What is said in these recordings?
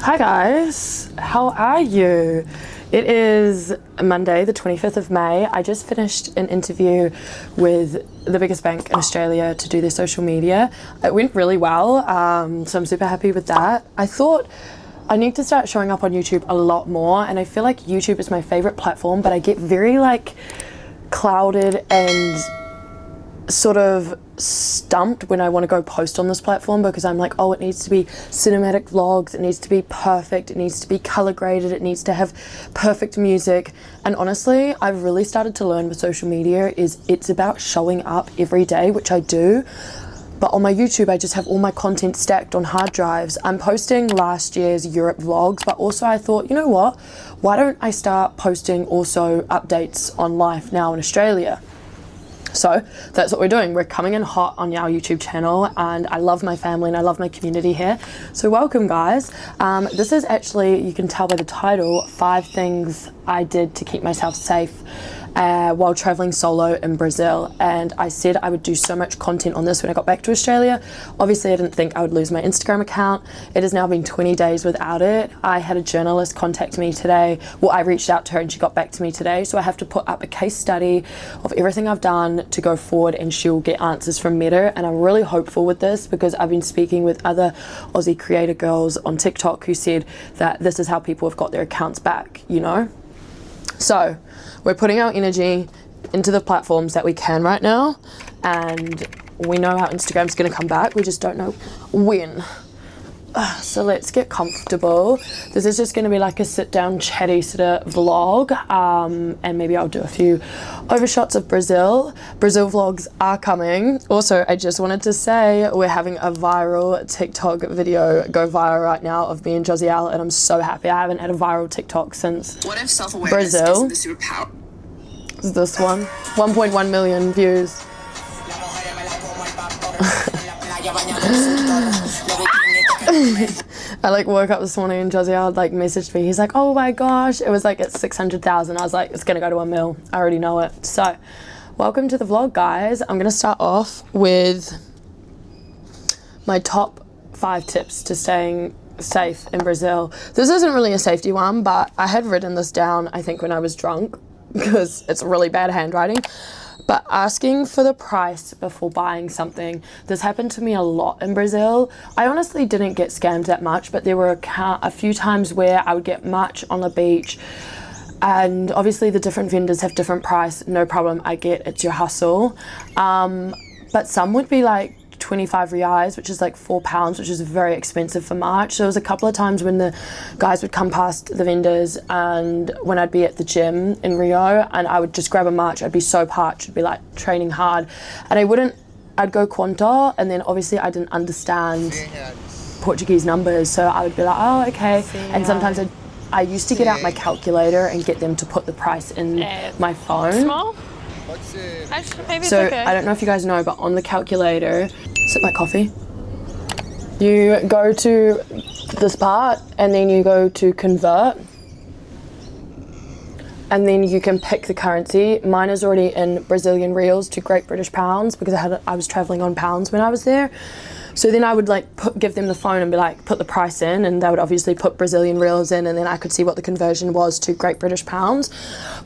Hi guys, how are you? It is Monday the 25th of May. I just finished an interview with the biggest bank in Australia to do their social media. It went really well, so I'm super happy with that. I thought I need to start showing up on YouTube a lot more, and I feel like YouTube is my favorite platform, but I get very like clouded and sort of stumped when I want to go post on this platform, because I'm like, oh, it needs to be cinematic vlogs, it needs to be perfect, it needs to be color graded, it needs to have perfect music. And honestly, I've really started to learn with social media is it's about showing up every day, which I do. But on my YouTube, I just have all my content stacked on hard drives. I'm posting last year's Europe vlogs, but also I thought, you know what? Why don't I start posting also updates on life now in Australia? So that's what we're doing. We're coming in hot on our YouTube channel, and I love my family and I love my community here. So welcome guys. This is actually, you can tell by the title, 5 things I did to keep myself safe while traveling solo in Brazil. And I said I would do so much content on this when I got back to Australia. Obviously I didn't think I would lose my Instagram account. It has now been 20 days without it. I had a journalist contact me today. Well, I reached out to her and she got back to me today. So I have to put up a case study of everything I've done to go forward, and she'll get answers from Meta. And I'm really hopeful with this because I've been speaking with other Aussie creator girls on TikTok who said that this is how people have got their accounts back, you know? So we're putting our energy into the platforms that we can right now, and we know how Instagram's going to come back. We just don't know when. So let's get comfortable. This is just going to be like a sit down chatty sort of vlog, and maybe I'll do a few overshots of Brazil. Brazil vlogs are coming. Also, I just wanted to say we're having a viral TikTok video go viral right now of me and Josiel, and I'm so happy. I haven't had a viral TikTok since what if self-awareness Brazil. isn't the superpower? Is this one? 1.1 million views. I like woke up this morning and Josiel like messaged me. He's like, oh my gosh, it was like at 600,000. I was like, it's gonna go to 1 mil. I already know it. So welcome to the vlog, guys. I'm gonna start off with my top 5 tips to staying safe in Brazil. This isn't really a safety one, but I had written this down, I think, when I was drunk, because it's really bad handwriting. But asking for the price before buying something, this happened to me a lot in Brazil. I honestly didn't get scammed that much, but there were a few times where I would get merch on the beach, and obviously the different vendors have different price. No problem, I get it's your hustle. But some would be like 25 reais, which is like £4, which is very expensive for March. So there was a couple of times when the guys would come past the vendors, and when I'd be at the gym in Rio and I would just grab a March, I'd be so parched, I'd be like training hard, and I'd go Quanto, and then obviously I didn't understand Portuguese numbers, so I would be like, oh, okay. And sometimes I used to get out my calculator and get them to put the price in my phone. Small? Maybe So it's okay. I don't know if you guys know, but on the calculator, sip my coffee, you go to this part and then you go to convert, and then you can pick the currency. Mine is already in Brazilian reals to Great British pounds because I was traveling on pounds when I was there. So then I would like give them the phone and be like, put the price in, and they would obviously put Brazilian reals in, and then I could see what the conversion was to Great British pounds.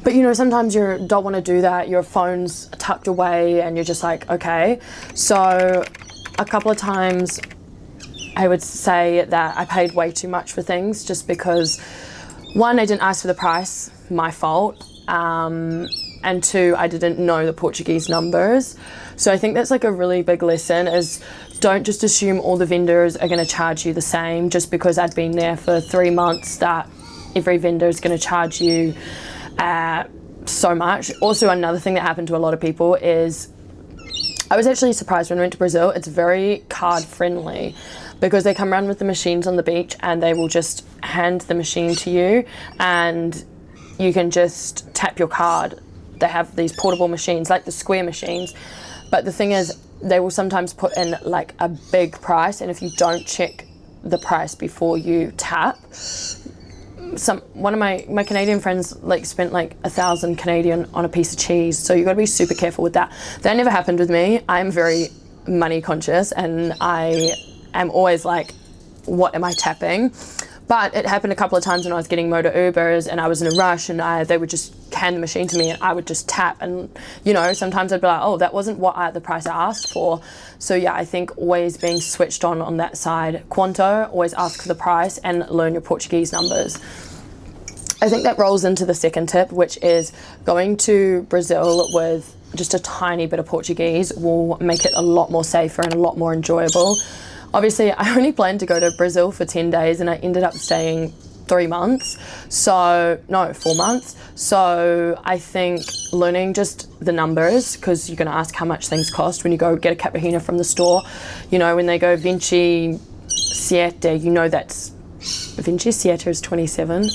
But you know, sometimes you don't want to do that. Your phone's tucked away and you're just like, okay. So a couple of times I would say that I paid way too much for things just because, one, I didn't ask for the price, my fault. And 2, I didn't know the Portuguese numbers. So I think that's like a really big lesson, is don't just assume all the vendors are going to charge you the same just because I'd been there for 3 months, that every vendor is going to charge you so much. Also, another thing that happened to a lot of people is, I was actually surprised when I went to Brazil, it's very card friendly because they come around with the machines on the beach and they will just hand the machine to you and you can just tap your card. They have these portable machines like the Square machines, but the thing is they will sometimes put in like a big price, and if you don't check the price before you tap, one of my Canadian friends like spent like 1,000 Canadian on a piece of cheese, so you got to be super careful with that. That never happened with me. I'm very money conscious and I am always like, what am I tapping? But it happened a couple of times when I was getting motor Ubers and I was in a rush, and they would just hand the machine to me and I would just tap, and you know, sometimes I'd be like, oh, that wasn't the price I asked for. So yeah, I think always being switched on that side. Quanto, always ask for the price and learn your Portuguese numbers. I think that rolls into the second tip, which is going to Brazil with just a tiny bit of Portuguese will make it a lot more safer and a lot more enjoyable. Obviously, I only planned to go to Brazil for 10 days and I ended up staying 4 months. So I think learning just the numbers, because you're gonna ask how much things cost when you go get a cappuccino from the store. You know, when they go 27, you know that's 27 is 27,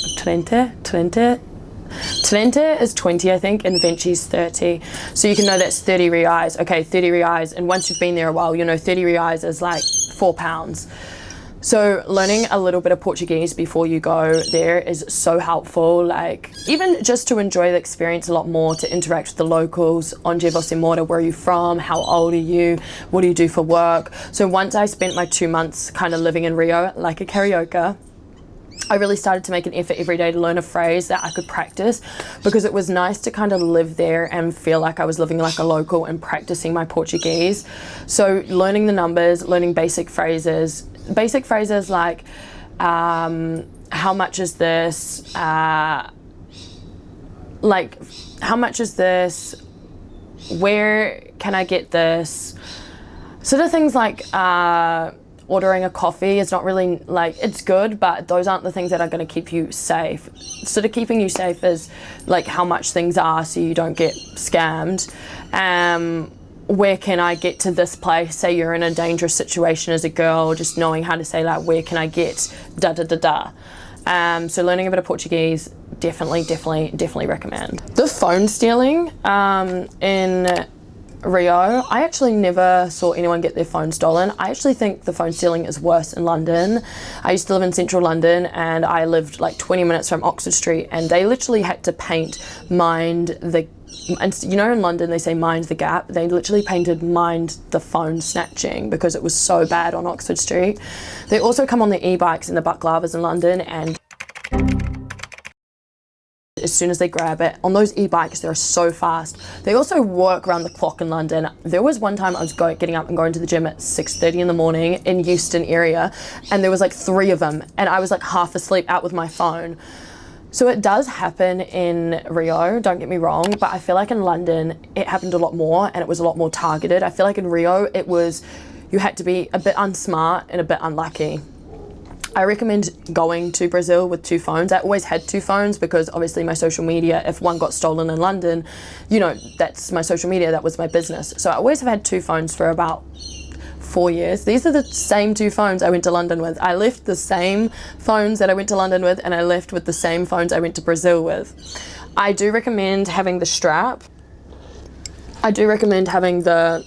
30 is 20, I think, and 20 is 30. So you can know that's 30 reais. Okay, 30 reais, and once you've been there a while, you know 30 reais is like £4. So learning a little bit of Portuguese before you go there is so helpful, like even just to enjoy the experience a lot more, to interact with the locals. Onde você mora, where are you from, how old are you, what do you do for work. So once I spent my 2 months kind of living in Rio like a carioca, I really started to make an effort every day to learn a phrase that I could practice, because it was nice to kind of live there and feel like I was living like a local and practicing my Portuguese. So learning the numbers, learning basic phrases like how much is this, like how much is this, where can I get this, sort of things like ordering a coffee is not really, like, it's good, but those aren't the things that are going to keep you safe. Sort of keeping you safe is like how much things are so you don't get scammed. Where can I get to this place? Say you're in a dangerous situation as a girl, just knowing how to say like, where can I get da da da da. So learning a bit of Portuguese, definitely recommend. The phone stealing in Rio, I actually never saw anyone get their phone stolen. I actually think the phone stealing is worse in London. I used to live in central London and I lived like 20 minutes from Oxford Street, and they literally had to paint and you know in London they say mind the gap. They literally painted mind the phone snatching because it was so bad on Oxford Street. They also come on the e-bikes and the baklavas in London, and as soon as they grab it on those e-bikes, they're so fast. They also work around the clock in London. There was one time I was getting up and going to the gym at 6:30 in the morning in Euston area, and there was like 3 of them, and I was like half asleep out with my phone. So it does happen in Rio, don't get me wrong, but I feel like in London it happened a lot more and it was a lot more targeted. I feel like in Rio you had to be a bit unsmart and a bit unlucky. I recommend going to Brazil with 2 phones. I always had 2 phones because obviously my social media, if one got stolen in London, you know, that's my social media, that was my business. So I always have had 2 phones for about 4 years. These are the same 2 phones I went to London with. I left the same phones that I went to London with, and I left with the same phones I went to Brazil with. I do recommend having the strap. I do recommend having the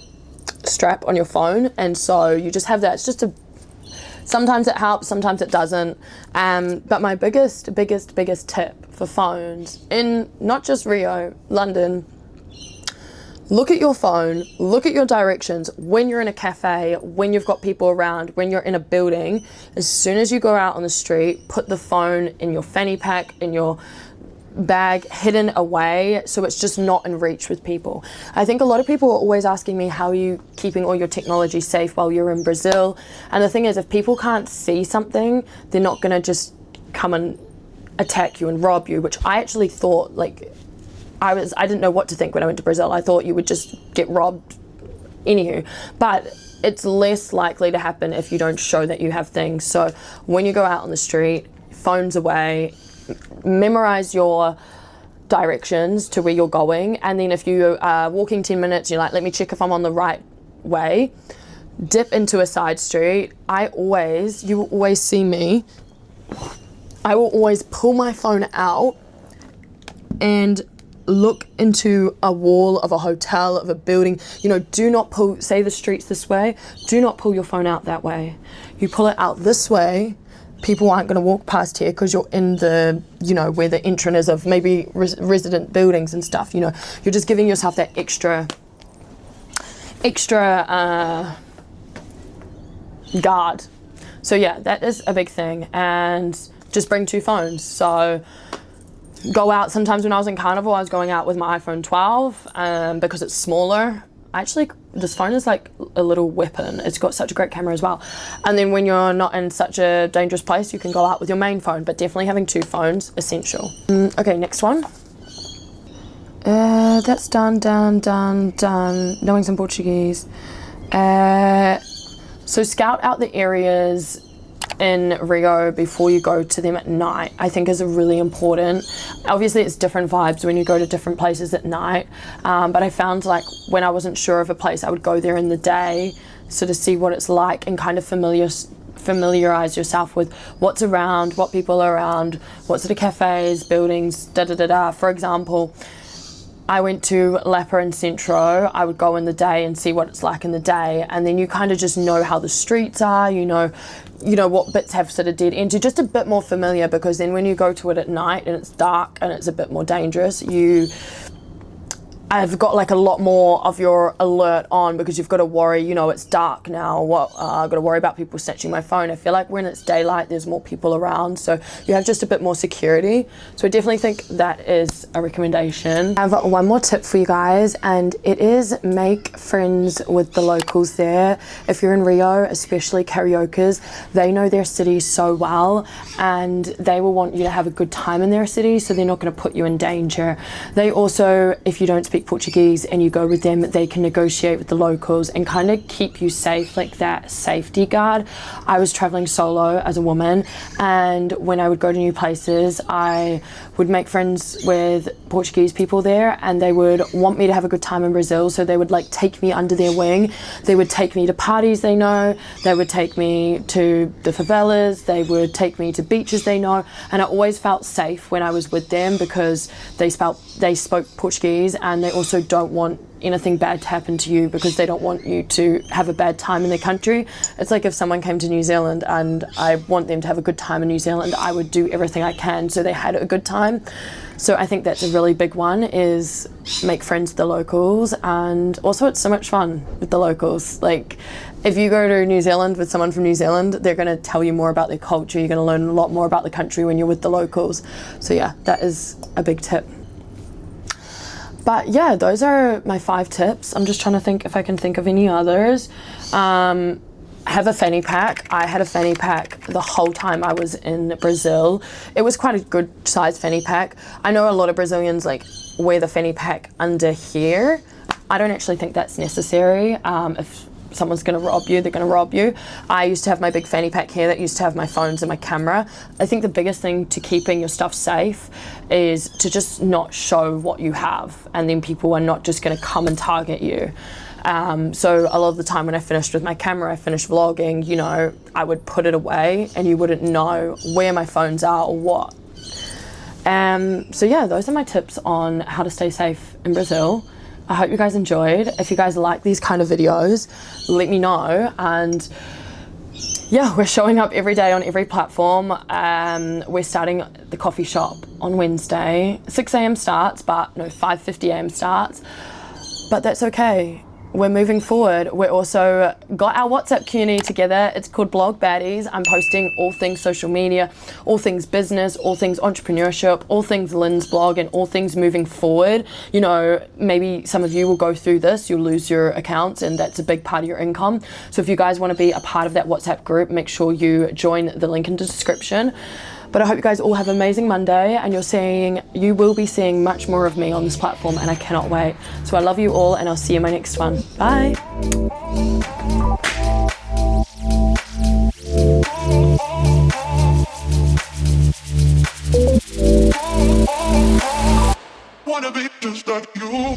strap on your phone, and so you just have that. It's just sometimes it helps, sometimes it doesn't. But my biggest tip for phones in not just Rio, London, look at your phone, look at your directions when you're in a cafe, when you've got people around, when you're in a building. As soon as you go out on the street, put the phone in your fanny pack, in your bag, hidden away, so it's just not in reach with people. I think a lot of people are always asking me, how are you keeping all your technology safe while you're in Brazil? And the thing is, if people can't see something, they're not gonna just come and attack you and rob you, which I actually thought, like, I didn't know what to think when I went to Brazil. I thought you would just get robbed anywho, but it's less likely to happen if you don't show that you have things. So when you go out on the street, phones away, memorize your directions to where you're going, and then if you are walking 10 minutes, you're like, let me check if I'm on the right way, dip into a side street. You will always see me, I will always pull my phone out and look into a wall of a hotel, of a building. You know, do not pull, say the street's this way, do not pull your phone out that way. You pull it out this way, people aren't going to walk past here because you're in the, you know, where the entrance is of maybe resident buildings and stuff. You know, you're just giving yourself that extra guard. So yeah, that is a big thing. And just bring 2 phones. So go out. Sometimes when I was in Carnival, I was going out with my iPhone 12 because it's smaller. Actually, this phone is like a little weapon. It's got such a great camera as well. And then when you're not in such a dangerous place, you can go out with your main phone, but definitely having 2 phones, essential. Okay, next one. That's done. Knowing some Portuguese. So scout out the areas in Rio before you go to them at night, I think is really important. Obviously it's different vibes when you go to different places at night, but I found like when I wasn't sure of a place, I would go there in the day, so to see what it's like and kind of familiarize yourself with what's around, what people are around, what sort of cafes, buildings, For example, I went to Lapa and Centro. I would go in the day and see what it's like in the day, and then you kind of just know how the streets are, you know what bits have sort of dead ends. You're just a bit more familiar, because then when you go to it at night and it's dark and it's a bit more dangerous, I've got like a lot more of your alert on, because you've got to worry, it's dark now, I've got to worry about people snatching my phone. I feel like when it's daylight, there's more people around, so you have just a bit more security. So I definitely think that is a recommendation. I have one more tip for you guys, and it is make friends with the locals there. If you're in Rio, especially karaokers, they know their city so well, and they will want you to have a good time in their city, so they're not going to put you in danger. They also, if you don't speak Portuguese and you go with them, they can negotiate with the locals and kind of keep you safe, like that safety guard. I was traveling solo as a woman, and when I would go to new places, I would make friends with Portuguese people there, and they would want me to have a good time in Brazil, so they would like take me under their wing. They would take me to parties they know, they would take me to the favelas, they would take me to beaches they know, and I always felt safe when I was with them, because they spoke Portuguese, and they also don't want anything bad to happen to you, because they don't want you to have a bad time in their country. It's like if someone came to New Zealand and I want them to have a good time in New Zealand, I would do everything I can so they had a good time. So I think that's a really big one, is make friends with the locals. And also it's so much fun with the locals. Like if you go to New Zealand with someone from New Zealand, they're going to tell you more about their culture. You're going to learn a lot more about the country when you're with the locals. So yeah, that is a big tip. But yeah, those are my 5 tips. I'm just trying to think if I can think of any others. Have a fanny pack. I had a fanny pack the whole time I was in Brazil. It was quite a good size fanny pack. I know a lot of Brazilians like wear the fanny pack under here. I don't actually think that's necessary. If someone's going to rob you, they're going to rob you. I used to have my big fanny pack here that used to have my phones and my camera. I think the biggest thing to keeping your stuff safe is to just not show what you have, and then people are not just going to come and target you. So a lot of the time when I finished with my camera, I finished vlogging, I would put it away and you wouldn't know where my phones are or what. So yeah, those are my tips on how to stay safe in Brazil. I hope you guys enjoyed. If you guys like these kind of videos, let me know. And yeah, we're showing up every day on every platform. We're starting the coffee shop on Wednesday. 6 a.m. starts, but no, 5:50 a.m. starts. But that's okay. We're moving forward. We're also got our WhatsApp community together. It's called Blog Baddies. I'm posting all things social media, all things business, all things entrepreneurship, all things Lynn's blog, and all things moving forward. Maybe some of you will go through this, you'll lose your accounts, and that's a big part of your income. So if you guys want to be a part of that WhatsApp group, make sure you join the link in the description. But I hope you guys all have an amazing Monday, and you will be seeing much more of me on this platform, and I cannot wait. So I love you all, and I'll see you in my next one. Bye. Wanna be just like you.